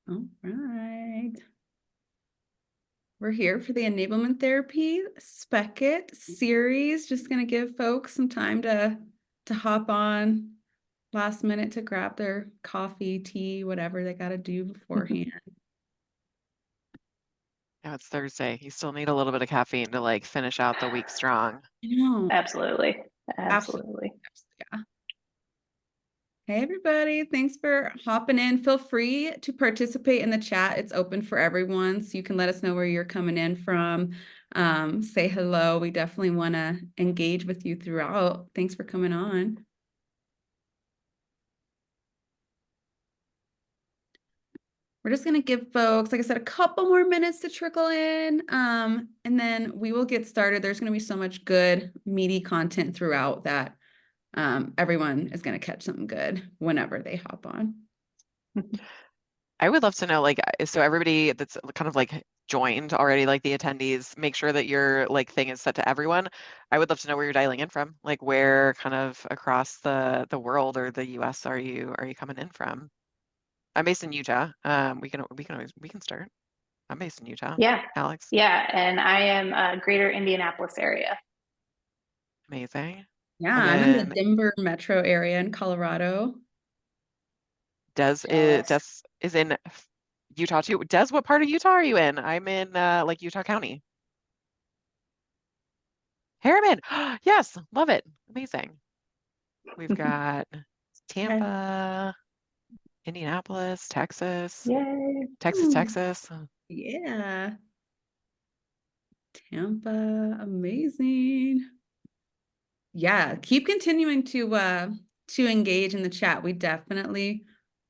All right. We're here for the Enablement Therapy Spec It series. Just going to give folks some time to hop on last minute to grab their coffee, tea, whatever they got to do beforehand. Yeah, it's Thursday. You still need a little bit of caffeine to like finish out the week strong. Absolutely. Yeah. Hey, everybody. Thanks for hopping in. Feel free to participate in the chat. It's open for everyone, so you can let us know where you're coming in from. Say hello. We definitely want to engage with you throughout. Thanks for coming on. We're just going to give folks, like I said, a couple more minutes to trickle in, and then we will get started. There's going to be so much good, meaty content throughout that everyone is going to catch something good whenever they hop on. I would love to know, like, so everybody that's kind of like joined already, like the attendees, make sure that your like thing is set to everyone. I would love to know where you're dialing in from, like where kind of across the world or the US are you coming in from? I'm based in Utah. We can start. I'm based in Utah. Yeah. Alex. Yeah, and I am greater Indianapolis area. Amazing. Yeah, And I'm in the then Denver metro area in Colorado. Des is in Utah too. Des, what part of Utah are you in? I'm in like Utah County. Harriman. Yes, love it. Amazing. We've got Tampa, Indianapolis, Texas. Yay. Texas. Yeah. Tampa, amazing. Yeah, keep continuing to engage in the chat. We definitely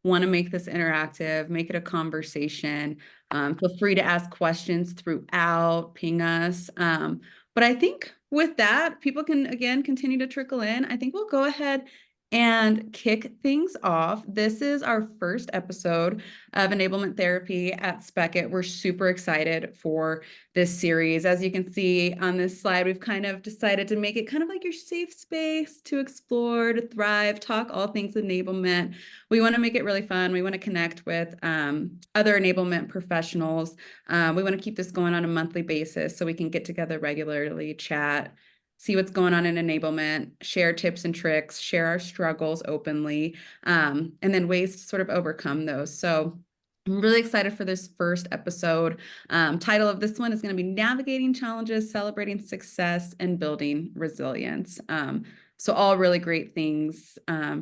want to make this interactive, make it a conversation. Feel free to ask questions throughout, ping us. But I think with that, people can, again, continue to trickle in. I think we'll go ahead and kick things off. This is our first episode of Enablement Therapy at Spec It. We're super excited for this series. As you can see on this slide, we've kind of decided to make it kind of like your safe space to explore, to thrive, talk all things enablement. We want to make it really fun. We want to connect with other enablement professionals. We want to keep this going on a monthly basis so we can get together regularly, chat, see what's going on in enablement, share tips and tricks, share our struggles openly, and then ways to sort of overcome those. So I'm really excited for this first episode. Title of this one is going to be Navigating Challenges, Celebrating Success, and Building Resilience. So all really great things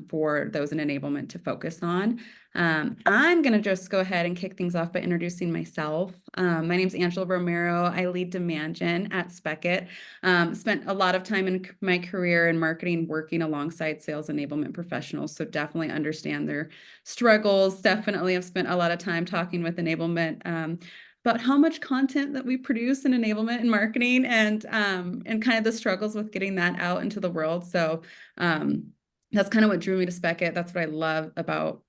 for those in enablement to focus on. I'm going to just go ahead and kick things off by introducing myself. My name is Angela Romero. I lead demand gen at Spec It. Spent a lot of time in my career in marketing working alongside sales enablement professionals, so definitely understand their struggles. Definitely have spent a lot of time talking with enablement about how much content that we produce in enablement and marketing and kind of the struggles with getting that out into the world. So that's kind of what drew me to Spec It. That's what I love about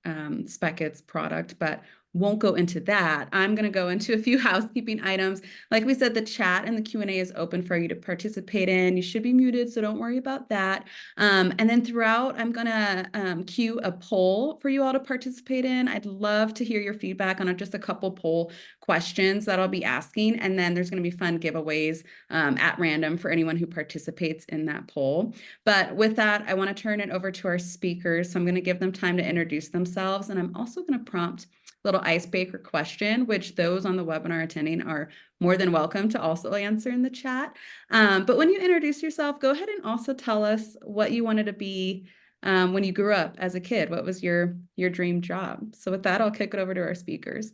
Spec It's product, but won't go into that. I'm going to go into a few housekeeping items. Like we said, the chat and the Q&A is open for you to participate in. You should be muted, so don't worry about that. And then throughout, I'm going to cue a poll for you all to participate in. I'd love to hear your feedback on just a couple poll questions that I'll be asking. And then there's going to be fun giveaways at random for anyone who participates in that poll. But with that, I want to turn it over to our speakers. So I'm going to give them time to introduce themselves. And I'm also going to prompt little icebreaker question, which those on the webinar attending are more than welcome to also answer in the chat. But when you introduce yourself, go ahead and also tell us what you wanted to be when you grew up as a kid. What was your dream job? So with that, I'll kick it over to our speakers.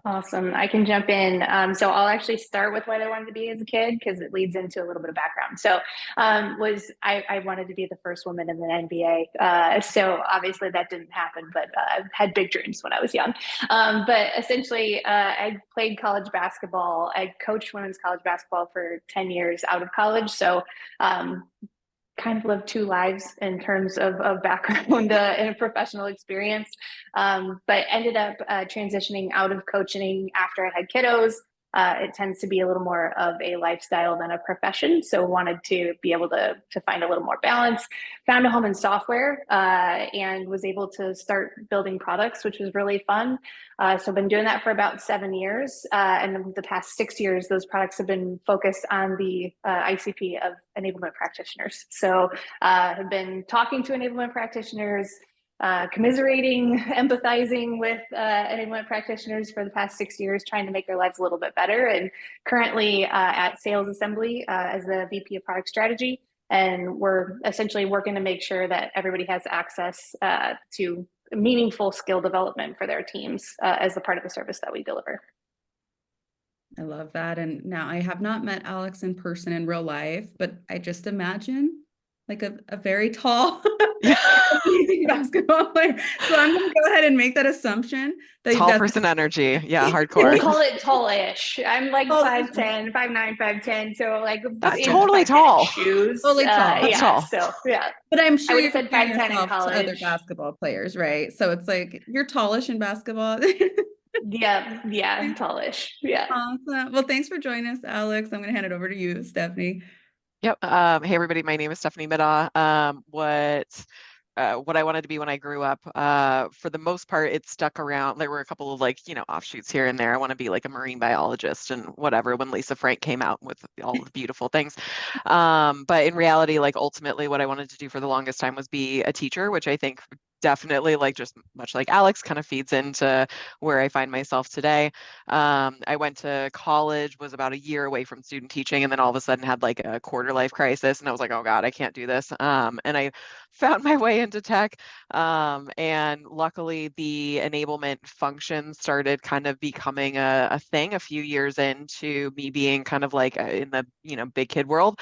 Awesome. I can jump in. So I'll actually start with what I wanted to be as a kid because it leads into a little bit of background. So I wanted to be the first woman in the NBA. So obviously that didn't happen, but I had big dreams when I was young. But essentially, I played college basketball. I coached women's college basketball for 10 years out of college. So kind of lived two lives in terms of background and a professional experience, but ended up transitioning out of coaching after I had kiddos. it tends to be a little more of a lifestyle than a profession. So wanted to be able to find a little more balance. Found a home in software and was able to start building products, which was really fun. So I've been doing that for about 7 years. And the past 6 years, those products have been focused on the ICP of enablement practitioners. So have been talking to enablement practitioners, commiserating, empathizing with enablement practitioners for the past 6 years, trying to make their lives a little bit better. And currently at Sales Assembly as the VP of Product Strategy. And we're essentially working to make sure that everybody has access to meaningful skill development for their teams as a part of the service that we deliver. I love that. And now I have not met Alex in person in real life, but I just imagine like a very tall amazing basketball player. So I'm going to go ahead and make that assumption that you've Tall got person energy. Yeah, We'll hardcore. call it tallish. I'm like Oh, 5'10", 5'9", 5'10". So like That's inch totally 5'10" tall. shoes. Totally tall. That's Yeah. tall. So yeah. But I'm I sure would you're have said comparing 5'10" in yourself to other college. basketball players, right? So it's like you're tallish in basketball. Yeah. Yeah. Tallish. Yeah. Awesome. Well, thanks for joining us, Alex. I'm going to hand it over to you, Stephanie. Yep. Hey everybody, my name is Stephanie Middaugh. What I wanted to be when I grew up, for the most part, it stuck around. There were a couple of offshoots here and there. I want to be like a marine biologist and whatever when Lisa Frank came out with all the beautiful things. But in reality, like ultimately what I wanted to do for the longest time was be a teacher, which I think definitely just much like Alex kind of feeds into where I find myself today. I went to college, was about a year away from student teaching, and then all of a sudden had like a quarter life crisis. And I was like, oh God, I can't do this. And I found my way into tech. And luckily the enablement function started kind of becoming a thing a few years into me being kind of like in the, big kid world.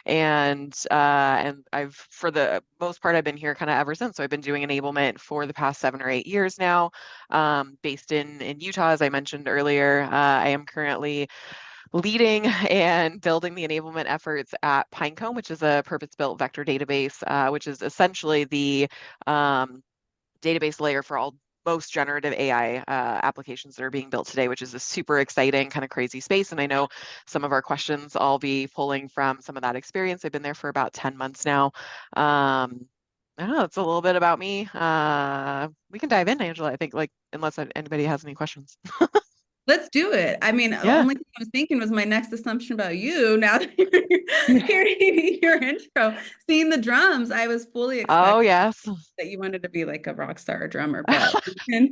And I've, for the most part, I've been here kind of ever since. So I've been doing enablement for the past 7 or 8 years now, based in Utah, as I mentioned earlier. I am currently leading and building the enablement efforts at Pinecone, which is a purpose-built vector database, which is essentially the database layer for most generative AI applications that are being built today, which is a super exciting kind of crazy space. And I know some of our questions I'll be pulling from some of that experience. I've been there for about 10 months now. I don't know, it's a little bit about me. We can dive in, Angela, I think, unless anybody has any questions. Let's do it. I mean, the Yeah. only thing I was thinking was my next assumption about you. Now that you're hearing your intro, seeing the drums, I was fully Oh, expecting yes. that you wanted to be like a rock star or drummer, but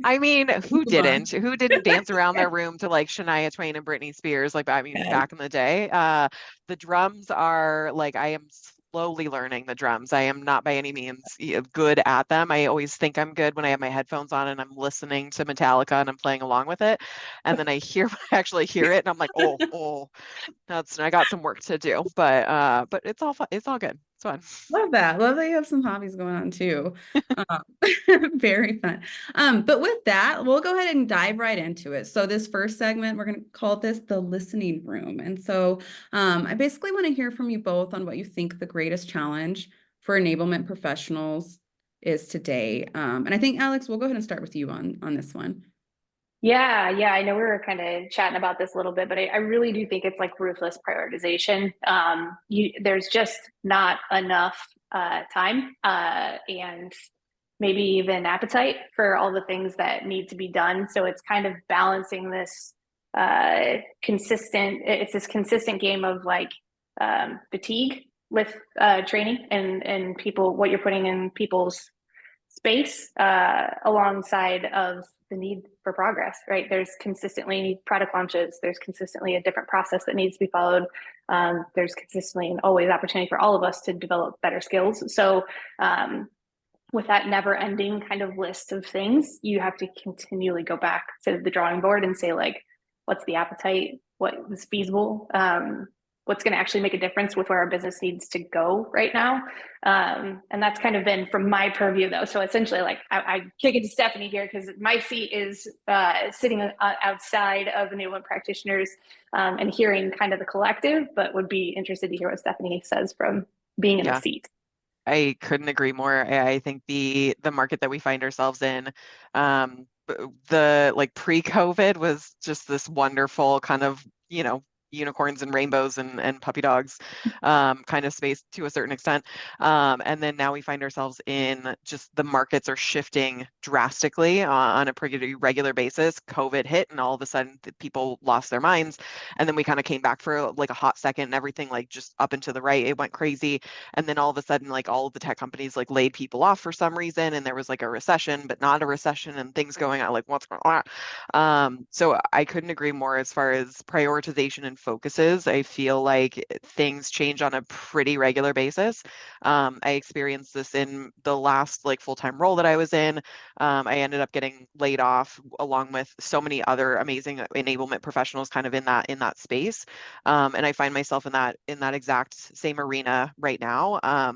I mean, who move on. didn't? Who didn't dance around their room to like Shania Twain and Britney Spears? Yes. Back in the day. The drums are I am slowly learning the drums. I am not by any means good at them. I always think I'm good when I have my headphones on and I'm listening to Metallica and I'm playing along with it. And then I actually hear it and I'm like, oh, I got some work to do. But it's all fun. It's all good. It's fun. Love that. Love that you have some hobbies going on too. Um, very fun. But with that, we'll go ahead and dive right into it. So this first segment, we're going to call this the listening room. And so I basically want to hear from you both on what you think the greatest challenge for enablement professionals is today. And I think, Alex, we'll go ahead and start with you on this one. Yeah. I know we were kind of chatting about this a little bit, but I really do think it's like ruthless prioritization. There's just not enough time and maybe even appetite for all the things that need to be done. So it's kind of balancing this it's this consistent game of fatigue with training and people, what you're putting in people's space alongside of the need for progress, right? There's consistently product launches. There's consistently a different process that needs to be followed. There's consistently and always opportunity for all of us to develop better skills. So with that never ending kind of list of things, you have to continually go back to the drawing board and say, what's the appetite? What is feasible? What's going to actually make a difference with where our business needs to go right now? And that's kind of been from my purview, though. So essentially, I kick it to Stephanie here because my seat is sitting outside of enablement practitioners and hearing kind of the collective, but would be interested to hear what Stephanie says from being in the seat. I couldn't agree more. I think the market that we find ourselves in, the pre-COVID was just this wonderful kind of, unicorns and rainbows and puppy dogs kind of space to a certain extent. And then now we find ourselves in just the markets are shifting drastically on a pretty regular basis. COVID hit and all of a sudden people lost their minds. And then we kind of came back for like a hot second and everything like just up and to the right, it went crazy. And then all of a sudden, like all of the tech companies like laid people off for some reason. And there was like a recession, but not a recession and things going on, like what's going on. So I couldn't agree more as far as prioritization and focuses. I feel like things change on a pretty regular basis. I experienced this in the last like full-time role that I was in. I ended up getting laid off along with so many other amazing enablement professionals kind of in that space. And I find myself in that exact same arena right now.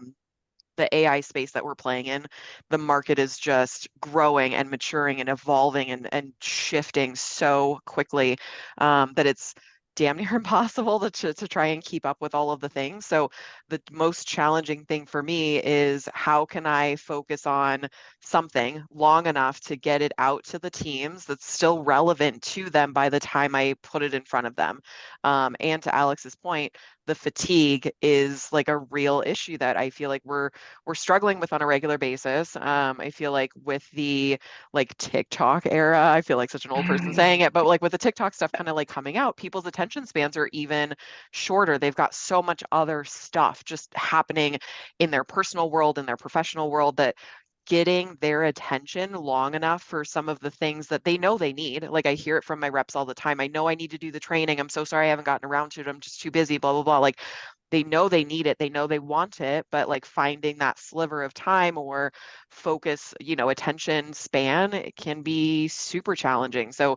The AI space that we're playing in, the market is just growing and maturing and evolving and shifting so quickly that it's damn near impossible to try and keep up with all of the things. So the most challenging thing for me is how can I focus on something long enough to get it out to the teams that's still relevant to them by the time I put it in front of them. And to Alex's point, the fatigue is like a real issue that I feel like we're struggling with on a regular basis. I feel like with the like TikTok era, I feel like such an old person saying it, but like with the TikTok stuff kind of like coming out, people's attention spans are even shorter. They've got so much other stuff just happening in their personal world, in their professional world that getting their attention long enough for some of the things that they know they need. Like I hear it from my reps all the time. I know I need to do the training. I'm so sorry I haven't gotten around to it. I'm just too busy, blah, blah, blah. Like they know they need it, they know they want it, but like finding that sliver of time or focus, attention span, it can be super challenging. So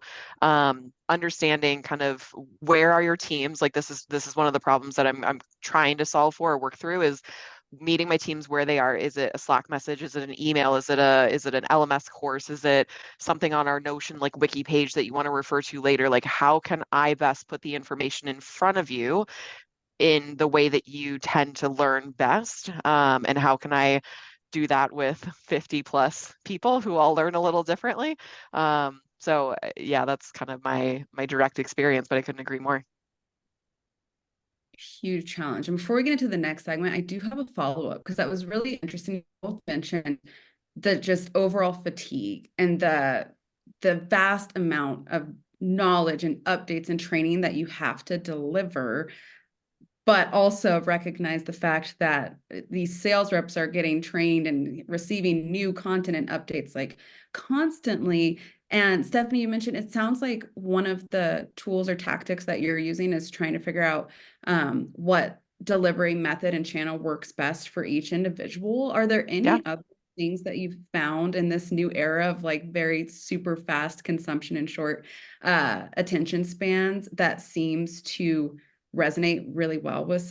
understanding kind of where are your teams, like this is one of the problems that I'm trying to solve for or work through is meeting my teams where they are. Is it a Slack message? Is it an email? Is it an LMS course? Is it something on our Notion like wiki page that you want to refer to later? Like how can I best put the information in front of you in the way that you tend to learn best? And how can I do that with 50 plus people who all learn a little differently? So yeah, that's kind of my direct experience, but I couldn't agree more. Huge challenge. And before we get into the next segment, I do have a follow-up because that was really interesting. You both mentioned the just overall fatigue and the vast amount of knowledge and updates and training that you have to deliver, but also recognize the fact that these sales reps are getting trained and receiving new content and updates like constantly. And Stephanie, you mentioned it sounds like one of the tools or tactics that you're using is trying to figure out what delivery method and channel works best for each individual. Are there Yeah. any other things that you've found in this new era of like very super fast consumption and short attention spans that seems to resonate really well with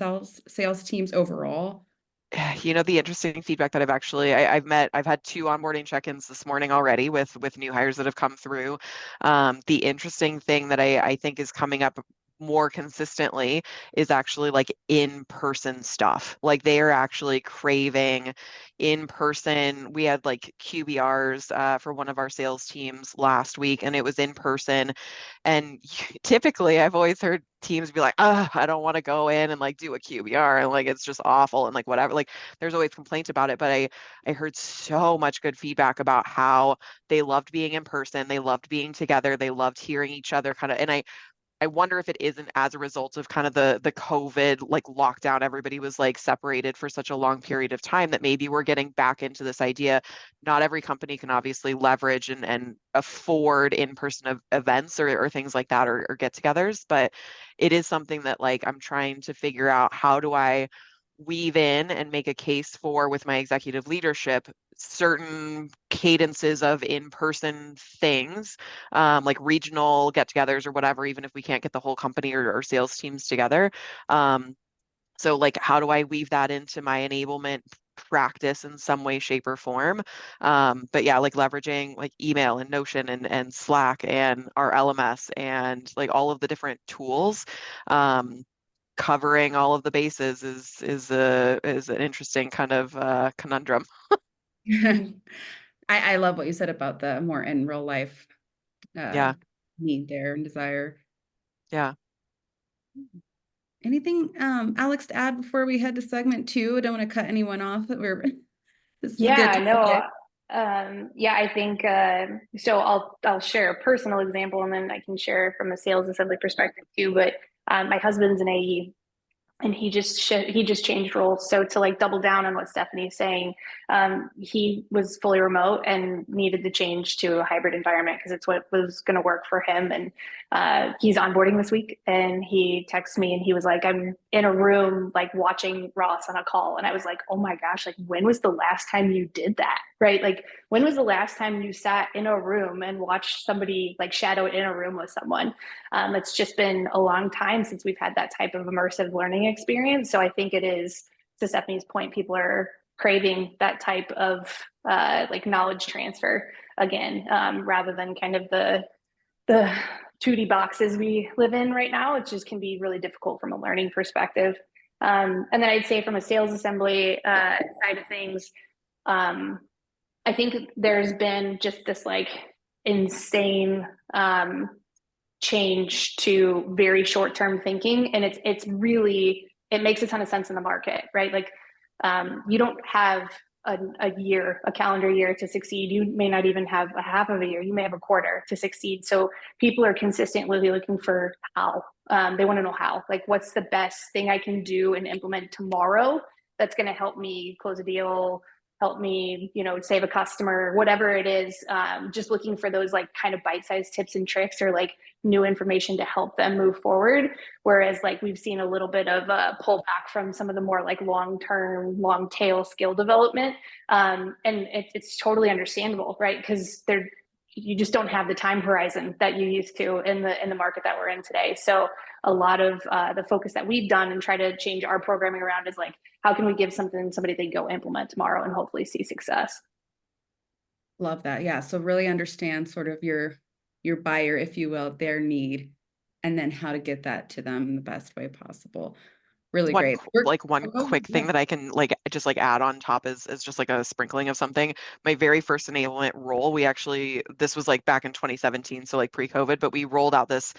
sales teams overall? The interesting feedback that I've had 2 onboarding check-ins this morning already with new hires that have come through. The interesting thing that I think is coming up more consistently is actually like in-person stuff. Like they are actually craving in person. We had like QBRs for one of our sales teams last week, and it was in person. And typically, I've always heard teams be like, "Oh, I don't want to go in and like do a QBR, and like it's just awful and like whatever." Like there's always complaints about it, but I heard so much good feedback about how they loved being in person, they loved being together, they loved hearing each other kind of. And I wonder if it isn't as a result of kind of the COVID like lockdown. Everybody was like separated for such a long period of time that maybe we're getting back into this idea. Not every company can obviously leverage and afford in-person events or things like that or get-togethers, but it is something that like I'm trying to figure out how do I weave in and make a case for with my executive leadership certain cadences of in-person things, like regional get-togethers or whatever, even if we can't get the whole company or sales teams together. So like, how do I weave that into my enablement practice in some way, shape, or form? But yeah, like leveraging like email and Notion and Slack and our LMS and like all of the different tools. Covering all of the bases is an interesting kind of conundrum. I love what you said about the more in real life uh, Yeah, need there and desire. yeah. Anything, Alex, to add before we head to segment 2? I don't want to cut anyone off. This is a good Yeah, no. topic. Yeah, I think so. I'll share a personal example, and then I can share from a sales assembly perspective too. But my husband's an AE, and he just changed roles. So to like double down on what Stephanie's saying, he was fully remote and needed to change to a hybrid environment because it's what was going to work for him. And he's onboarding this week, and he texted me and he was like, "I'm in a room like watching Ross on a call," and I was like, "Oh my gosh! Like when was the last time you did that? Right? Like when was the last time you sat in a room and watched somebody like shadow in a room with someone?" It's just been a long time since we've had that type of immersive learning experience. So I think it is, to Stephanie's point, people are craving that type of like knowledge transfer again, rather than kind of the 2D boxes we live in right now. It just can be really difficult from a learning perspective. And then I'd say from a sales assembly side of things, I think there's been just this like insane change to very short-term thinking, and it's really, it makes a ton of sense in the market, right? Like you don't have a calendar year to succeed. You may not even have a half of a year. You may have a quarter to succeed. So people are consistently looking for how. They want to know how. Like, what's the best thing I can do and implement tomorrow that's going to help me close a deal, help me, save a customer, whatever it is. Just looking for those like kind of bite-sized tips and tricks, or like new information to help them move forward. Whereas like we've seen a little bit of a pullback from some of the more like long-term, long tail skill development. And it's totally understandable, right? Because you just don't have the time horizon that you used to in the market that we're in today. So a lot of the focus that we've done and try to change our programming around is like, how can we give somebody they go implement tomorrow and hopefully see success? Love that. Yeah. So really understand sort of your buyer, if you will, their need, and then how to get that to them in the best way possible. Really One great. We're, one oh, quick yeah. thing that I can like just like add on top is just like a sprinkling of something. My very first enablement role, this was like back in 2017, so like pre-COVID, but we rolled out this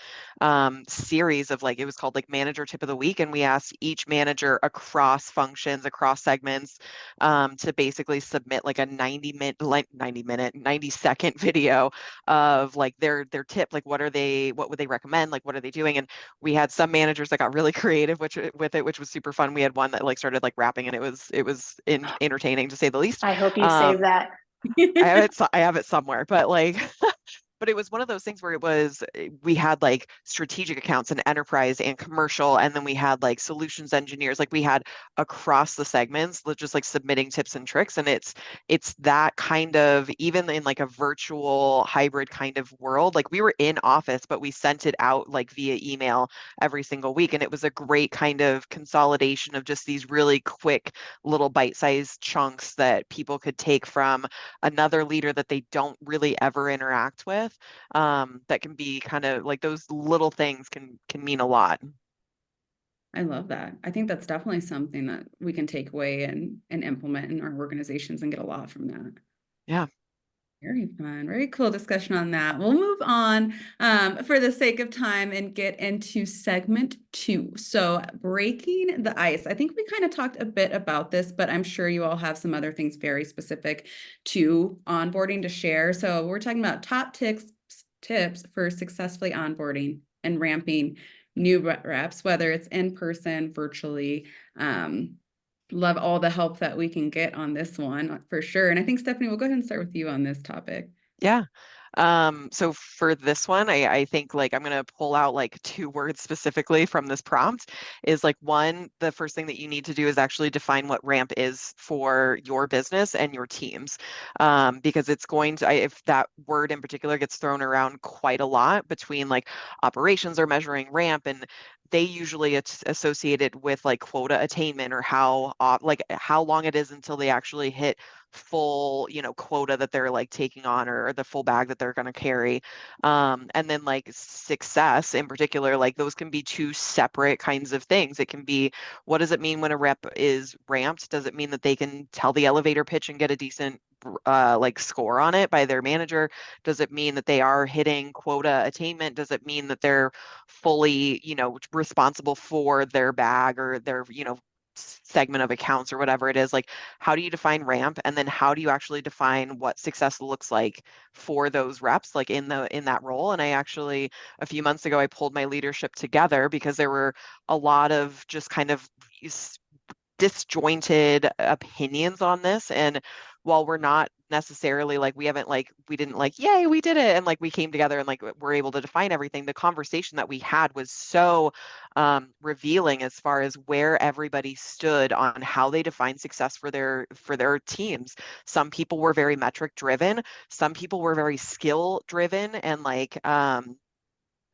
series of like, it was called like manager tip of the week, and we asked each manager across functions, across segments, to basically submit like a 90-second video of like their tip, like what would they recommend, like what are they doing. And we had some managers that got really creative with it, which was super fun. We had one that like started like rapping, and it was entertaining to say the least. I hope you save that. I have it somewhere, but like but it was one of those things where we had like strategic accounts and enterprise and commercial, and then we had like solutions engineers, like we had across the segments just like submitting tips and tricks. And it's that kind of, even in like a virtual hybrid kind of world, like we were in office but we sent it out like via email every single week, and it was a great kind of consolidation of just these really quick little bite-sized chunks that people could take from another leader that they don't really ever interact with. That can be kind of like, those little things can mean a lot. I love that. I think that's definitely something that we can take away and implement in our organizations and get a lot from that. Yeah. Very fun. Very cool discussion on that. We'll move on for the sake of time and get into segment 2. So breaking the ice. I think we kind of talked a bit about this, but I'm sure you all have some other things very specific to onboarding to share. So we're talking about top tips for successfully onboarding and ramping new reps, whether it's in person, virtually. Love all the help that we can get on this one for sure. And I think, Stephanie, we'll go ahead and start with you on this topic. Yeah. So for this one, I think like I'm gonna pull out like 2 words specifically from this prompt. Is like, one, the first thing that you need to do is actually define what ramp is for your business and your teams, because it's going to, if that word in particular gets thrown around quite a lot between like operations are measuring ramp, and they usually it's associated with like quota attainment, or like how long it is until they actually hit full, quota that they're like taking on, or the full bag that they're going to carry. And then like success in particular, like those can be 2 separate kinds of things. It can be, what does it mean when a rep is ramped? Does it mean that they can tell the elevator pitch and get a decent like score on it by their manager? Does it mean that they are hitting quota attainment? Does it mean that they're fully, you know, responsible for their bag or their, you know, segment of accounts or whatever it is? Like, how do you define ramp, and then how do you actually define what success looks like for those reps, like in that role? And I actually, a few months ago, I pulled my leadership together because there were a lot of just kind of disjointed opinions on this. And while we're not necessarily like, we didn't like, yay, we did it, and like we came together and like we're able to define everything, the conversation that we had was so revealing as far as where everybody stood on how they define success for their teams. Some people were very metric driven, some people were very skill driven, and like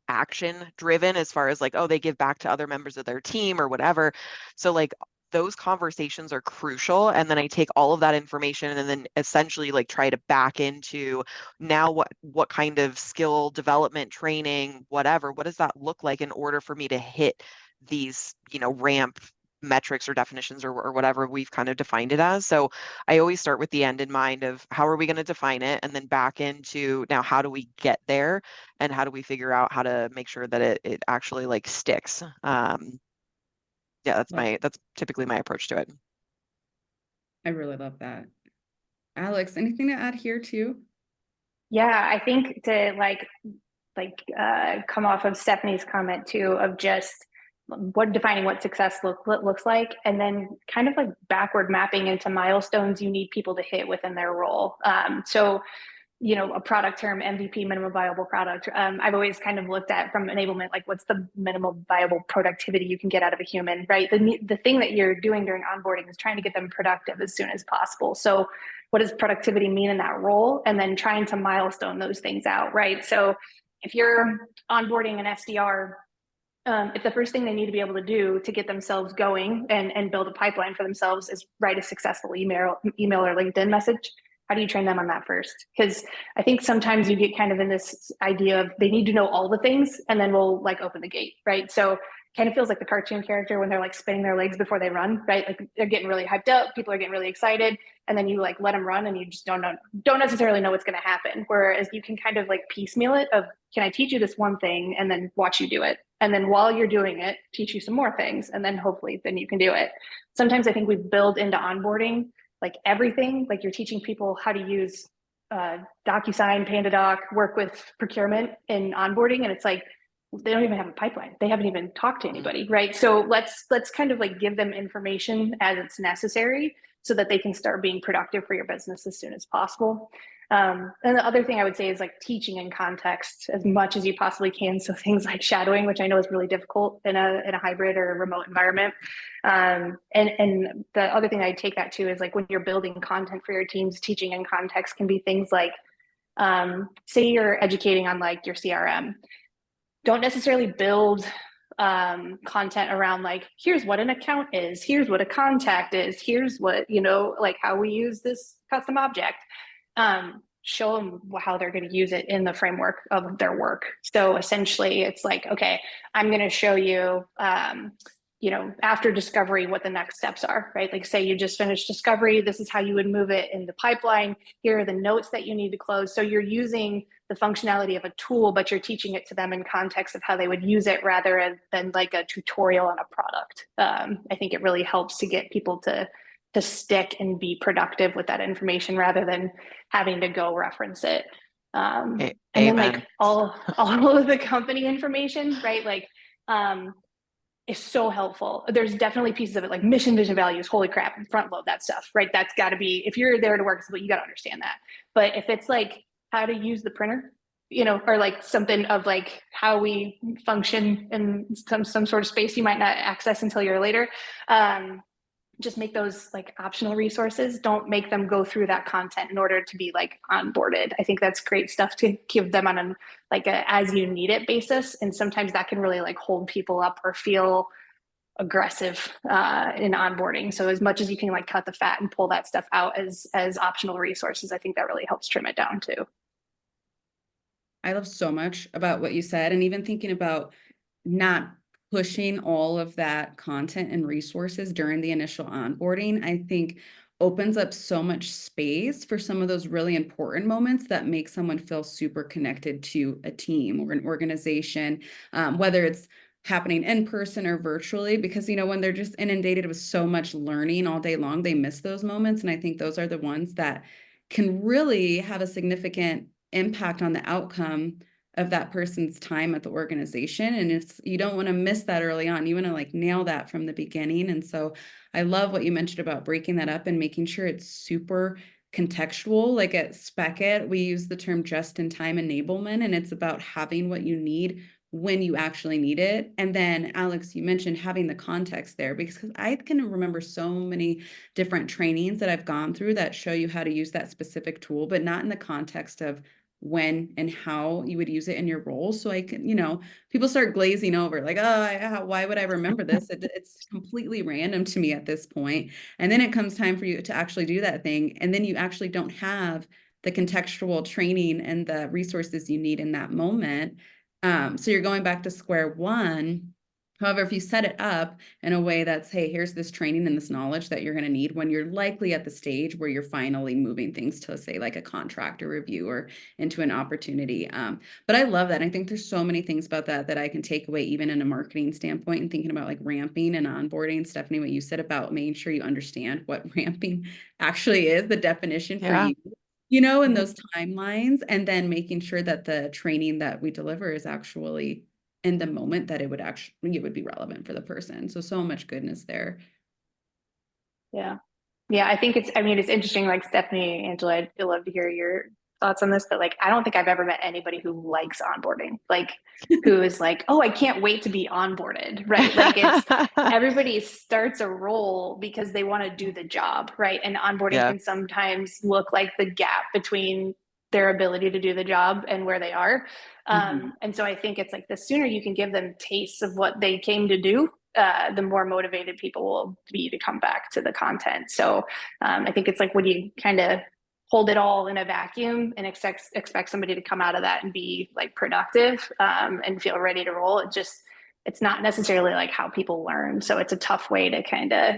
action driven as far as like, oh, they give back to other members of their team or whatever. So like those conversations are crucial. And then I take all of that information and then essentially like try to back into now what kind of skill development, training, whatever, what does that look like in order for me to hit these, you know, ramp metrics or definitions or whatever we've kind of defined it as. So I always start with the end in mind of how are we going to define it, and then back into now how do we get there, and how do we figure out how to make sure that it actually like sticks. Yeah, that's typically my approach to it. I really love that. Alex, anything to add here too? Yeah, I think to come off of Stephanie's comment too, of just defining what success looks like, and then kind of like backward mapping into milestones you need people to hit within their role. So, you know, a product term, MVP, minimum viable product. I've always kind of looked at from enablement, like what's the minimum viable productivity you can get out of a human, right? The thing that you're doing during onboarding is trying to get them productive as soon as possible. So what does productivity mean in that role? And then trying to milestone those things out, right? So if you're onboarding an SDR, if the first thing they need to be able to do to get themselves going and build a pipeline for themselves is write a successful email or LinkedIn message, how do you train them on that first? Because I think sometimes you get kind of in this idea of they need to know all the things and then we'll like open the gate, right? So kind of feels like the cartoon character when they're like spinning their legs before they run, right? Like they're getting really hyped up, people are getting really excited, and then you like let them run and you just don't necessarily know what's going to happen. Whereas you can kind of like piecemeal it of, can I teach you this one thing and then watch you do it? And then while you're doing it, teach you some more things, and then hopefully then you can do it. Sometimes I think we build into onboarding like everything, like you're teaching people how to use DocuSign, PandaDoc, work with procurement in onboarding, and it's like they don't even have a pipeline. They haven't even talked to anybody, right? So let's kind of like give them information as it's necessary so that they can start being productive for your business as soon as possible. And the other thing I would say is like teaching in context as much as you possibly can. So things like shadowing, which I know is really difficult in a hybrid or a remote environment. And the other thing I take that to is like when you're building content for your teams, teaching in context can be things like, say you're educating on like your CRM. Don't necessarily build content around like, here's what an account is, here's what a contact is, here's what, you know, like how we use this custom object. Show them how they're going to use it in the framework of their work. So essentially it's like, okay, I'm going to show you, you know, after discovery, what the next steps are, right? Like say you just finished discovery, this is how you would move it in the pipeline. Here are the notes that you need to close. So you're using the functionality of a tool, but you're teaching it to them in context of how they would use it rather than like a tutorial on a product. I think it really helps to get people to stick and be productive with that information rather than having to go reference it. And then like all of the company information, right? Like, is so helpful. There's definitely pieces of it like mission, vision, values, holy crap, front load that stuff, right? That's got to be, if you're there to work, you got to understand that. But if it's like how to use the printer, you know, or like something of like how we function in some sort of space you might not access until you're later, just make those like optional resources. Don't make them go through that content in order to be like onboarded. I think that's great stuff to give them on a as you need it basis. And sometimes that can really like hold people up or feel aggressive in onboarding. So as much as you can like cut the fat and pull that stuff out as optional resources, I think that really helps trim it down too. I love so much about what you said, and even thinking about not pushing all of that content and resources during the initial onboarding. I think opens up so much space for some of those really important moments that make someone feel super connected to a team or an organization, whether it's happening in person or virtually, because, when they're just inundated with so much learning all day long, they miss those moments. And I think those are the ones that can really have a significant impact on the outcome of that person's time at the organization. And you don't want to miss that early on. You want to like nail that from the beginning. And so I love what you mentioned about breaking that up and making sure it's super contextual. Like at Speckit, we use the term just-in-time enablement, and it's about having what you need when you actually need it. And then, Alex, you mentioned having the context there, because I can remember so many different trainings that I've gone through that show you how to use that specific tool, but not in the context of when and how you would use it in your role. So I can, people start glazing over like, oh, why would I remember this? It's completely random to me at this point. And then it comes time for you to actually do that thing. And then you actually don't have the contextual training and the resources you need in that moment. So you're going back to square one. However, if you set it up in a way that's, hey, here's this training and this knowledge that you're going to need when you're likely at the stage where you're finally moving things to, say, like a contract or review or into an opportunity. But I love that. I think there's so many things about that I can take away, even in a marketing standpoint, and thinking about like ramping and onboarding. Stephanie, what you said about making sure you understand what ramping actually is, the definition for Yeah. you, in Mhm. those timelines, and then making sure that the training that we deliver is actually in the moment that it would be relevant for the person. So much goodness there. Yeah. Yeah, I think it's interesting, like Stephanie, Angela, I'd love to hear your thoughts on this, but like, I don't think I've ever met anybody who likes onboarding, like who is like, oh, I can't wait to be onboarded, right? Like everybody starts a role because they want to do the job, right? And onboarding Yeah. can sometimes look like the gap between their ability to do the job and where they are. And so I think it's like the sooner you can give them tastes of what they came to do, the more motivated people will be to come back to the content. So I think it's like when you kind of hold it all in a vacuum and expect somebody to come out of that and be like productive and feel ready to roll. It's not necessarily like how people learn. So it's a tough way to kind of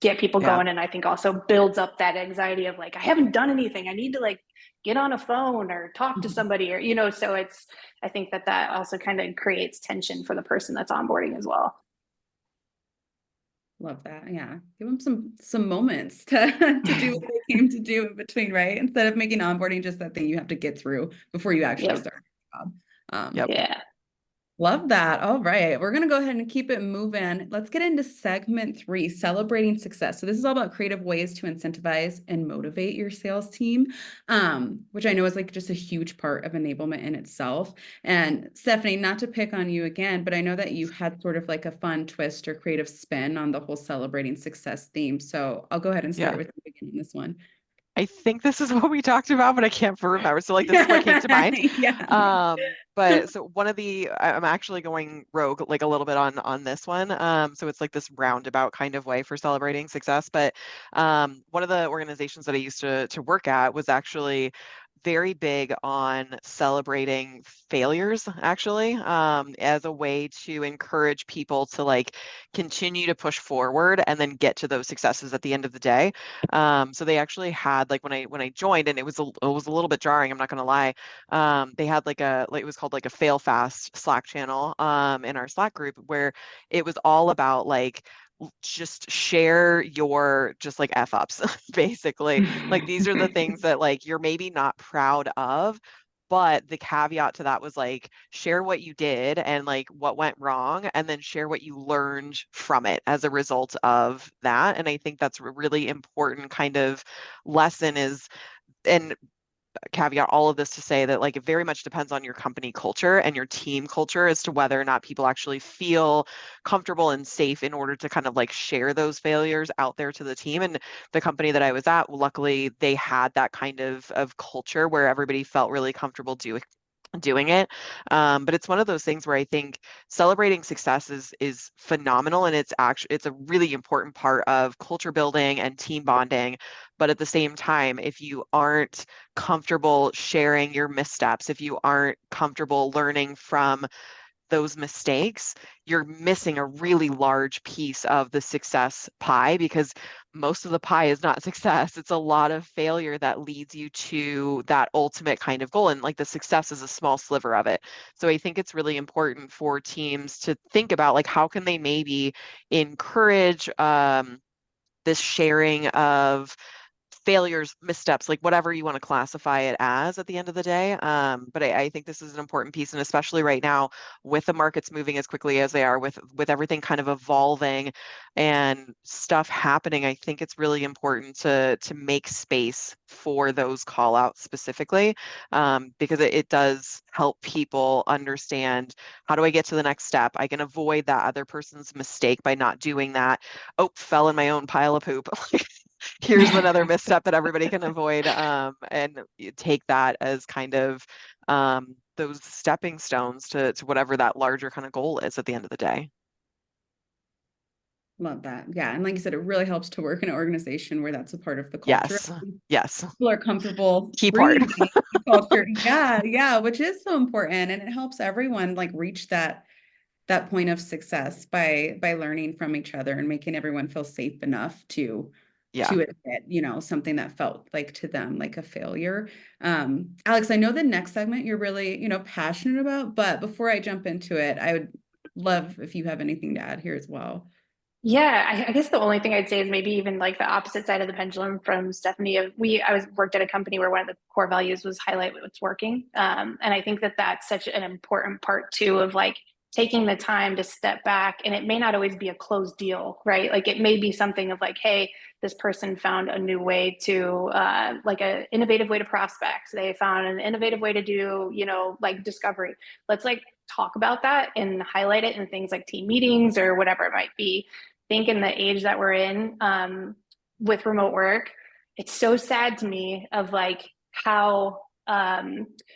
get people Yeah. going. And I think also builds up that anxiety of like, I haven't done anything. I need to like get on a phone or talk to somebody or, so I think that also kind of creates tension for the person that's onboarding as well. Love that. Yeah. Give them some moments to do what they came to do in between, right? Instead of making onboarding just that thing you have to get through before you actually start the job. Yep. Yeah. Love that. All right. We're going to go ahead and keep it moving. Let's get into segment 3, celebrating success. So this is all about creative ways to incentivize and motivate your sales team, which I know is like just a huge part of enablement in itself. And Stephanie, not to pick on you again, but I know that you had sort of like a fun twist or creative spin on the whole celebrating success theme. So I'll go ahead and start with you again on this one. I think this is what we talked about, but I can't remember. So like this is what came to mind. Yeah. But so I'm actually going rogue like a little bit on this one. So it's like this roundabout kind of way for celebrating success. But one of the organizations that I used to work at was actually very big on celebrating failures, actually, as a way to encourage people to like continue to push forward and then get to those successes at the end of the day. So they actually had like when I joined, and it was a little bit jarring, I'm not gonna lie. They had it was called like a fail fast Slack channel in our Slack group, where it was all about like just share your just like F ups, basically. Like these are the things that like you're maybe not proud of, but the caveat to that was like share what you did and like what went wrong, and then share what you learned from it as a result of that. And I think that's a really important kind of lesson and caveat all of this to say that like it very much depends on your company culture and your team culture as to whether or not people actually feel comfortable and safe in order to kind of like share those failures out there to the team. And the company that I was at, luckily they had that kind of culture where everybody felt really comfortable doing it. But it's one of those things where I think celebrating success is phenomenal, and it's a really important part of culture building and team bonding. But at the same time, if you aren't comfortable sharing your missteps, if you aren't comfortable learning from those mistakes, you're missing a really large piece of the success pie, because most of the pie is not success. It's a lot of failure that leads you to that ultimate kind of goal. And like the success is a small sliver of it. So I think it's really important for teams to think about like, how can they maybe encourage this sharing of failures, missteps, like whatever you want to classify it as at the end of the day. But I think this is an important piece, and especially right now with the markets moving as quickly as they are, with everything kind of evolving and stuff happening, I think it's really important to make space for those call outs specifically, because it does help people understand, how do I get to the next step? I can avoid that other person's mistake by not doing that. Oh, fell in my own pile of poop. Here's another misstep that everybody can avoid, and you take that as kind of those stepping stones to whatever that larger kind of goal is at the end of the day. Love that. Yeah. And like you said, it really helps to work in an organization where that's a part of the culture. Yes. People are comfortable Key part. breathing the culture. Yeah, which is so important. And it helps everyone like reach that point of success by learning from each other and making everyone feel safe enough to admit, something that felt like to them like a failure. Alex, I know the next segment you're really, passionate about, but before I jump into it, I would love if you have anything to add here as well. Yeah, I guess the only thing I'd say is maybe even like the opposite side of the pendulum from Stephanie. I worked at a company where one of the core values was highlight what's working, and I think that that's such an important part too of like taking the time to step back. And it may not always be a closed deal, right? Like it may be something of like, hey, this person found a new way to like an innovative way to prospect. They found an innovative way to do like discovery. Let's like talk about that and highlight it in things like team meetings or whatever it might be. Think in the age that we're in with remote work, it's so sad to me of like how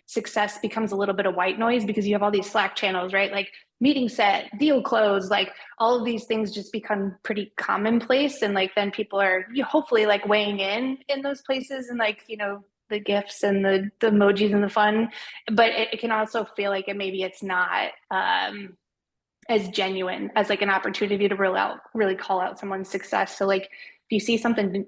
success becomes a little bit of white noise, because you have all these Slack channels, right? Like meeting set, deal close, like all of these things just become pretty commonplace. And like, then people are hopefully like weighing in those places and like, the gifts and the emojis and the fun, but it can also feel like maybe it's not as genuine as like an opportunity to really call out someone's success. So like if you see somebody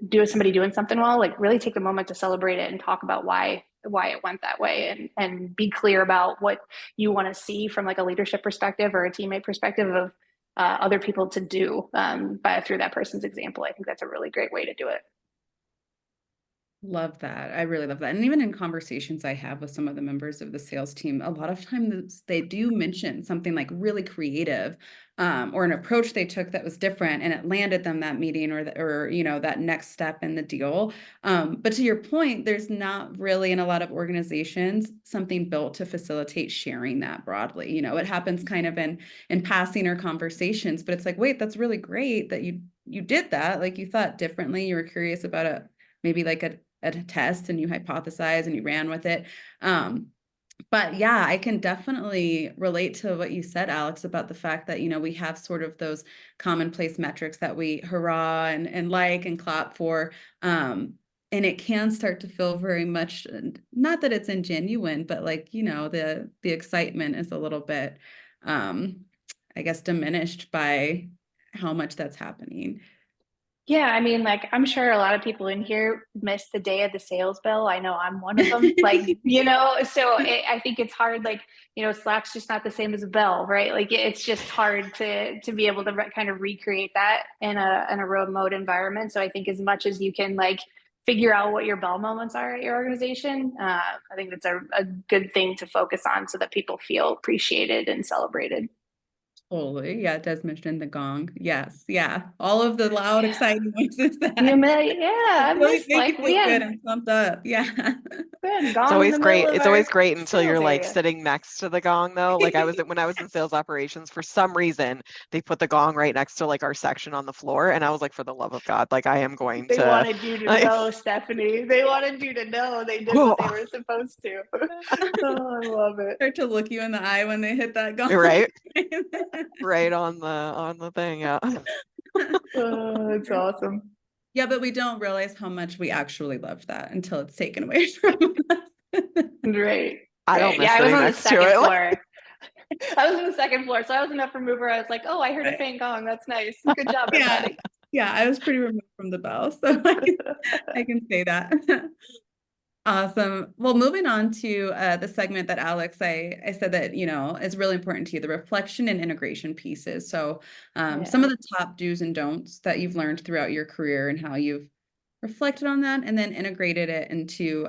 doing something well, like really take a moment to celebrate it and talk about why it went that way, and be clear about what you want to see from like a leadership perspective or a teammate perspective of other people to do through that person's example. I think that's a really great way to do it. Love that. I really love that. And even in conversations I have with some of the members of the sales team, a lot of times they do mention something like really creative, or an approach they took that was different and it landed them that meeting or that next step in the deal. But to your point, there's not really in a lot of organizations something built to facilitate sharing that broadly. It happens kind of in passing or conversations, but it's like, wait, that's really great that you did that. Like you thought differently. You were curious about it, maybe like a test, and you hypothesized and you ran with it. But yeah, I can definitely relate to what you said, Alex, about the fact that, we have sort of those commonplace metrics that we hurrah and like and clap for. And it can start to feel very much, not that it's ingenuine, but like, the excitement is a little bit, I guess, diminished by how much that's happening. Yeah, I mean, like, I'm sure a lot of people in here miss the day of the sales bell. I know I'm one of them. Like, I think it's hard. Like, Slack's just not the same as a bell, right? Like, it's just hard to be able to kind of recreate that in a remote environment. So I think as much as you can like figure out what your bell moments are at your organization, I think that's a good thing to focus on so that people feel appreciated and celebrated. Totally. Yeah, Des mentioned the gong. Yes. Yeah. All of the loud, exciting noises that I really miss make you like feel good and pumped up. Yeah. we had It's gong in always the middle great. of It's our always great until you're sales like area. sitting next to the gong though. Like when I was in sales operations, for some reason, they put the gong right next to like our section on the floor. And I was like, for the love of God, like I am going They to wanted you to like, know, Stephanie. They wanted you to know they did what they were supposed to. Oh, I love it. Start to look you in the eye when they hit that gong. right, right on the thing. Yeah. Oh, it's awesome. Yeah, but we don't realize how much we actually love that until it's taken away from us. Right. I don't Right. miss Yeah, I was sitting on the next to second it. floor. I was on the second floor, so I was enough remover. I was like, oh, I heard a faint gong. That's nice. Good job, Yeah. everybody. Yeah, I was pretty removed from the bell, so I can say that. Awesome. Well, moving on to the segment that Alex, I said that, you know, is really important to you, the reflection and integration pieces. So some of the top do's and don'ts that you've learned throughout your career and how you've reflected on that and then integrated it into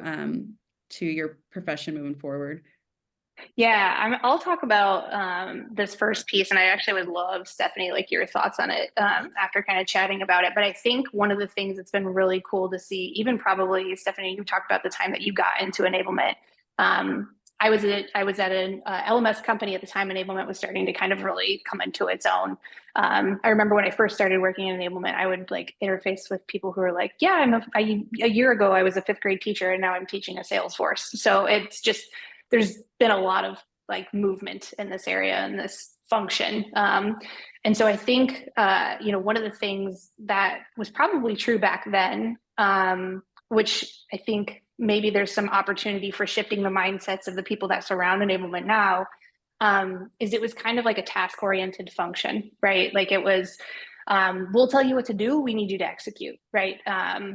to your profession moving forward. Yeah, I'll talk about this first piece, and I actually would love, Stephanie, like your thoughts on it after kind of chatting about it. But I think one of the things that's been really cool to see, even probably, Stephanie, you talked about the time that you got into enablement. I was at an LMS company at the time. Enablement was starting to kind of really come into its own. I remember when I first started working in enablement, I would like interface with people who were like, "Yeah, a year ago I was a fifth grade teacher, and now I'm teaching a Salesforce." So it's just there's been a lot of like movement in this area and this function. And so I think, you know, one of the things that was probably true back then, which I think maybe there's some opportunity for shifting the mindsets of the people that surround enablement now, is it was kind of like a task oriented function, right? Like it was, we'll tell you what to do. We need you to execute, right?